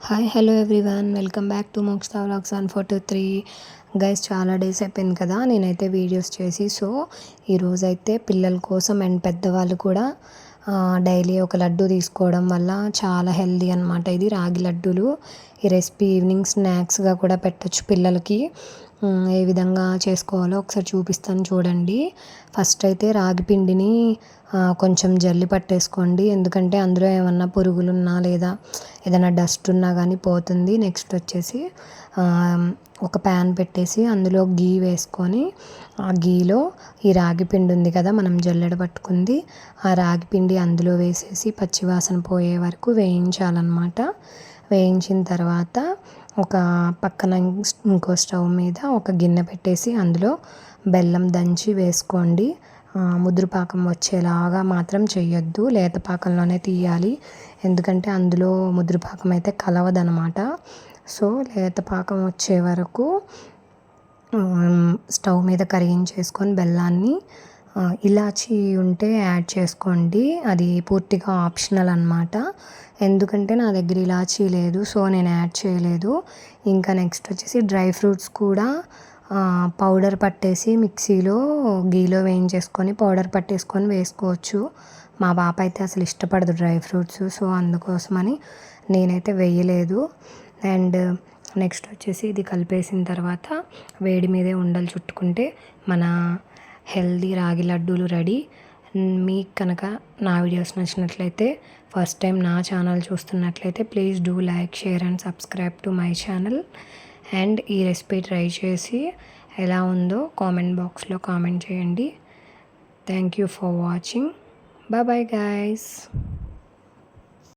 Hi hello everyone, welcome back to Mokshita vlogs 143. Guys, చాలా days అయిపోయింది కదా నేనైతే వీడియోస్ చేసి. సో ఈరోజైతే పిల్లల కోసం అండ్ పెద్దవాళ్ళు కూడా డైలీ ఒక లడ్డు తీసుకోవడం వల్ల చాలా హెల్దీ అనమాట. ఇది రాగి లడ్డూలు. ఈ రెసిపీ ఈవినింగ్ స్నాక్స్గా కూడా పెట్టచ్చు పిల్లలకి. ఏ విధంగా చేసుకోవాలో ఒకసారి చూపిస్తాను చూడండి. ఫస్ట్ అయితే రాగి పిండిని కొంచెం జల్లి పట్టేసుకోండి, ఎందుకంటే అందులో ఏమన్నా పురుగులు ఉన్నా లేదా ఏదైనా డస్ట్ ఉన్నా కానీ పోతుంది. నెక్స్ట్ వచ్చేసి ఒక ప్యాన్ పెట్టేసి అందులో గీ వేసుకొని ఆ గీలో ఈ రాగి పిండి ఉంది కదా మనం జల్లెడ పట్టుకుంది, ఆ రాగి పిండి అందులో వేసేసి పచ్చివాసన పోయే వరకు వేయించాలన్నమాట. వేయించిన తర్వాత ఒక పక్కన ఇంకో స్టవ్ మీద ఒక గిన్నె పెట్టేసి అందులో బెల్లం దంచి వేసుకోండి. ముద్రపాకం వచ్చేలాగా మాత్రం చెయ్యొద్దు, లేత పాకంలోనే తీయాలి, ఎందుకంటే అందులో ముద్రపాకం అయితే కలవదనమాట. సో లేత పాకం వచ్చే వరకు స్టవ్ మీద కరిగించేసుకొని బెల్లాన్ని ఇలాచీ ఉంటే యాడ్ చేసుకోండి. అది పూర్తిగా ఆప్షనల్ అనమాట, ఎందుకంటే నా దగ్గర ఇలాచీ లేదు, సో నేను యాడ్ చేయలేదు. ఇంకా నెక్స్ట్ వచ్చేసి డ్రై ఫ్రూట్స్ కూడా పౌడర్ పట్టేసి మిక్సీలో గీలో వేయించేసుకొని పౌడర్ పట్టేసుకొని వేసుకోవచ్చు. మా పాప అయితే అసలు ఇష్టపడదు డ్రై ఫ్రూట్స్, సో అందుకోసమని నేనైతే వేయలేదు. అండ్ నెక్స్ట్ వచ్చేసి ఇది కలిపేసిన తర్వాత వేడి మీదే ఉండలు చుట్టుకుంటే మన హెల్దీ రాగి లడ్డూలు రెడీ. మీకు కనుక నా వీడియోస్ నచ్చినట్లయితే, ఫస్ట్ టైం నా ఛానల్ చూస్తున్నట్లయితే please do like, share and subscribe to my channel. And ఈ రెసిపీ ట్రై చేసి ఎలా ఉందో కామెంట్ బాక్స్లో కామెంట్ చేయండి. Thank you for watching. Bye bye guys.